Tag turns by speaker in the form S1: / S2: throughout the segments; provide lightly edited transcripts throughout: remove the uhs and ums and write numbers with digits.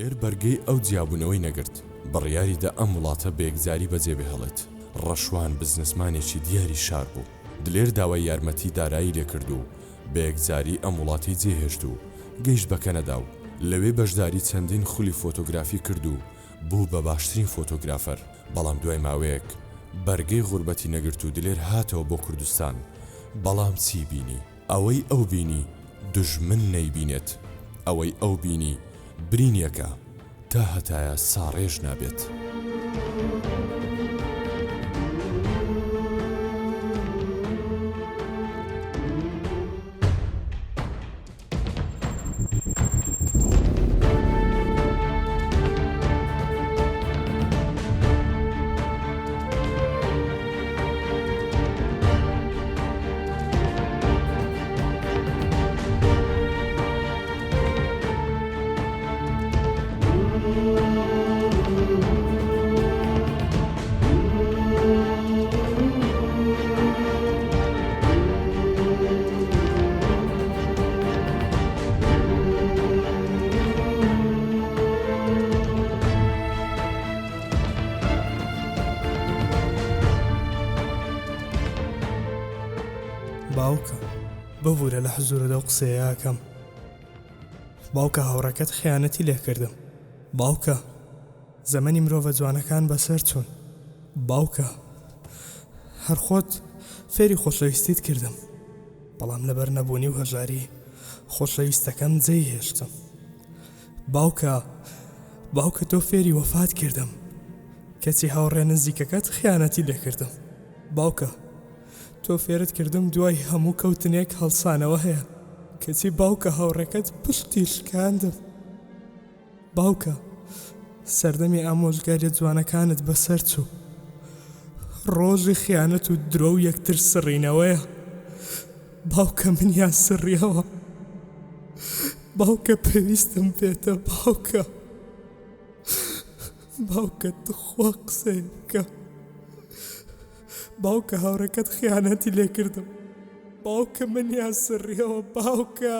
S1: دلێر بەرگەی ئەو جیابوونەوەی نەگرت بڕیاریدا ئەم وڵاتە بەیەکجاری بەجێ بهێڵێت. ڕەشوان بزنسمانێکی دیاری شار بوو. دلێر داوای یارمەتی دارایی لێکرد و بەیەکجاری ئەم وڵاتی جێهێشت و گەیشت بە کەنەدا و لەوێ بەشداری چەندین خولی فۆتۆگرافی کرد و بوو بە باشترین فۆتۆگرافەر. بەڵام دوای ماوەیەک بەرگەی غوربەتی نەگرت و دلێر هاتەوە بۆ کوردستان. بەڵام چی بینی؟ ئەوەی ئەو بینی دژمن نەیبینێت، ئەوەی ئەو بینی برینیەکە تا هەتایە ساڕێژ نابێت.
S2: باوکە ببوورە لە حزورەدا و قسەیەکەم. باوکە هاوڕەکەت خیانەتی لێکردم. باوکە زەمەنی مرۆڤە جوانەکان بەسەر چوون. باوکە هەر خۆت فێری خۆشەویستیت کردم، بەڵام لەبەر نەبوونی و هەژاری خۆشەویستەکەم جێی هێشتم. باوکە تۆ فێری وەفات کردم، کەچی هاوڕێ نزیکەکەت خیانەتی لێکردم. باوکە تۆ فێرت کردم دوای هەموو کەوتنێک هەڵسانەوە هەیە، کەچی باوکە هاوڕێکەت پشتی شکاندم. باوکە سەردەمی ئامۆژگاریە جوانەکانت بەسەر چوو، ڕۆژی خیانەت و درۆ و یەکتر سڕینەوەیە. باوکە منیان سڕیەوە. باوکە پێویستم پێتە. باوکە تخوا قسەی بکە. باوکە هاوڕێکەت خیانەتی لێکردم. باوکە منیان سڕیەوە. باوکە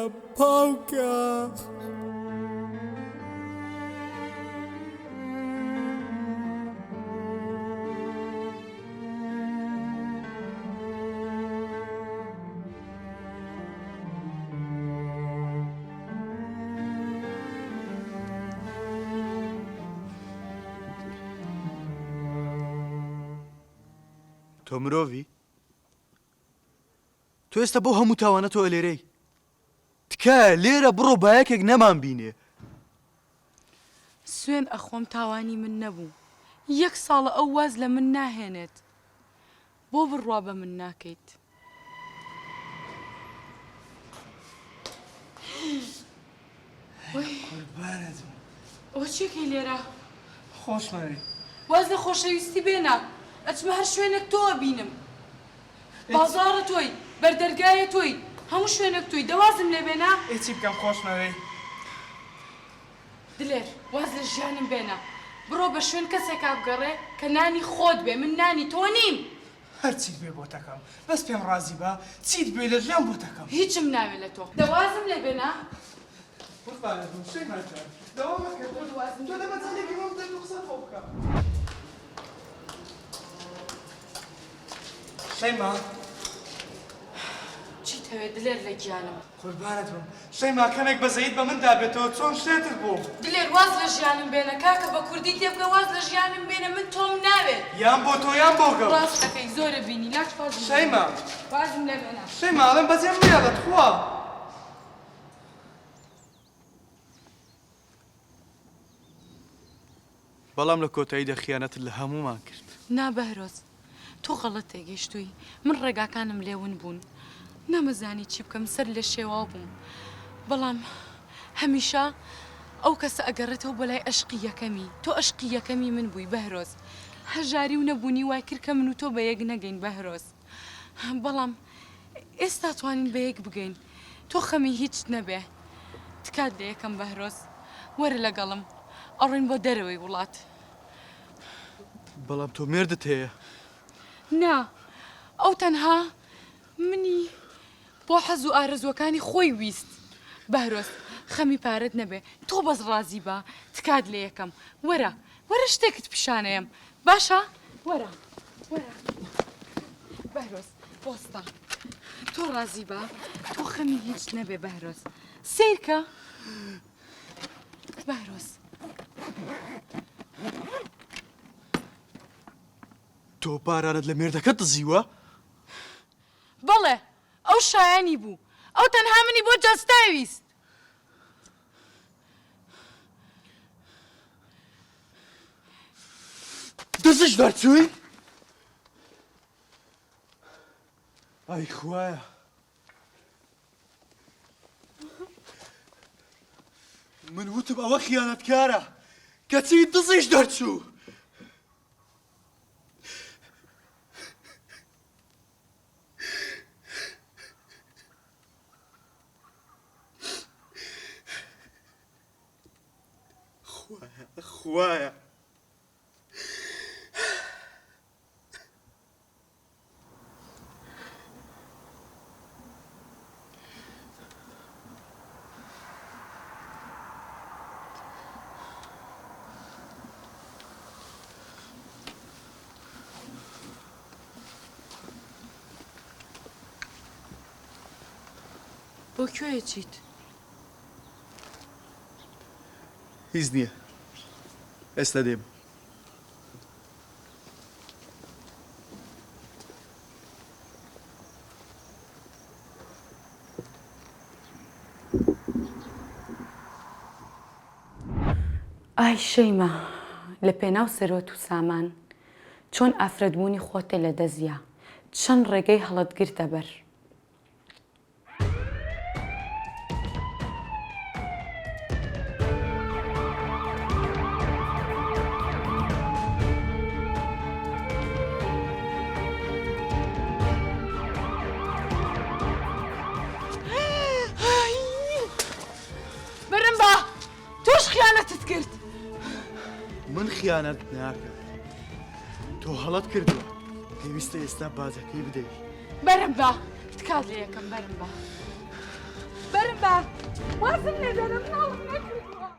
S3: تۆ مرۆڤی؟ تۆ ئێستا بۆ هەموو تاوانە تۆ لێرەی؟ تکایە لێرە بڕۆ بایەکێک نەمان بینێ.
S4: سوێن ئەخۆم تاوانی من نەبوو. 1 ساڵە ئەو واز لە من ناهێنێت. بۆ بڕوا بە من ناکەیت؟ ئەوە چێکەی لێرە؟
S2: خۆشمەوێ.
S4: واز لە خۆشەویستی بێنە. ئەچمە هەر شوێنێک تۆوە بینم. بازاڕە تۆی، بەردەرگایە تۆی، هەموو شوێنێک تۆی. دەوازم لێ بێنە؟
S2: چی بکەم خۆشمەوێ؟
S4: دلێر واز لە ژیانم بێنە. بڕۆ بە شوێن کەسێکا بگەڕێ کە نانی خۆت بێ. من نانی تۆ نیم.
S2: هەرچیت بێ بۆ تەکەم، بەس پێم ڕازی بە چیت بێ لە ژیان بۆ تەکەم.
S4: هیچم ناوێت لە تۆ. دەوازم لێ بێنە؟
S2: شەیما
S4: چیت هەوێت دلێر لە گیانم؟
S2: قوربانت بم. شەیما کەمێک بەزەیت بە من دابێتەوە، چۆن شتێتت بوو؟
S4: دلێر واز لە ژیانم بێنە. کاکە بە کوردی تێبگە واز لە ژیانم بێنە. من تۆم ناوێت.
S2: یان بۆ تۆ یان بۆ گەڵ.
S4: ڕاست دەکەی زۆرە بینی. لاش فازم
S2: شەیما
S4: وازم لێ بێنە.
S2: شەیما ئەڵێم بەجێم میادەت خوا.
S3: بەڵام لە کۆتاییدا خیانەتت لە هەموومان کرد.
S4: نا بەهرۆز، تۆ غەڵەت تێگەیشتووی. من ڕێگاکانم لێون بوون. نەمەزانی چی بکەم، سەر لە شێوا بووم. بەڵام هەمیشە ئەو کەسە ئەگەڕێتەوە بۆ لای عشقی یەکەمی. تۆ عشقی یەکەمی من بووی بەهرۆز. هەژاری و نەبوونی وای کرد کە من و تۆ بە یەک نەگەین بەهرۆز. بەڵام ئێستا توانین بە یەک بگەین. تۆ خەمی هیچ نەبێ. تکات لە یەکەم بەهرۆز. وەرە لەگەڵم ئەڕۆین بۆ دەرەوەی وڵات.
S3: بەڵام تۆ مێردت هەیە.
S4: نا، ئەو تەنها منی بۆ حەز و ئارەزوەکانی خۆی ویست. بەهرۆز خەمی پارەت نەبێ تۆ بەس ڕازی بە تکات لێ یەکەم وەرە شتێکت پیشانەیەم باشە وەرە بەهرۆز بۆستە تۆ ڕازی بە تۆ خەمی هیچ نەبێ بەهرۆز سیرکە بەهرۆز
S3: تۆ پارانت لە مێردەکەت دزیوە؟
S4: بەڵێ ئەو شایانی بوو ئەو تەنها منی بۆ جەستاویست
S3: دزش دەرچووی؟ ئای خوایە من وتم ئەوە خیانەتکارە کەچی دزش دەرچوو خوایە
S4: بۆ کوێیە چیت
S3: هیچ نییە ئێستا دێم
S4: ئای شەیمە لە پێناو سەرۆت و سامان چۆن ئافرەتبوونی خۆتە لە دەزیە چەند ڕێگەی هەڵەتگرتە بەر برم بە تۆش خیانەتت کرد
S3: من خیانەت ناکەم تۆ هەڵەت کردووە پێویستە ئێستا بازەکەی بدەیت
S4: برم بە تکات لێ یەکەم برم بە وازم لێ دەرم ناڵم نەکردووە